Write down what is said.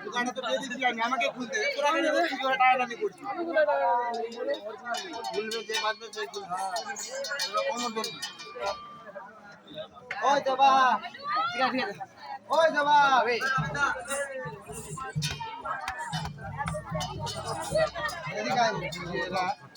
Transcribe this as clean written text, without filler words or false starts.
দোকানে তো দিয়ে দিচ্ছি আমি, আমাকে খুলতে হবে। তোরা কেন বলছিস ওরা টানাটানি করছিস? খুলবে যে বাঁধবে সেই খুলবে। তোরা কমর ধরবি। ওই দেবা, ঠিক আছে ঠিক আছে। ওই দেবা, এদিকে আয়।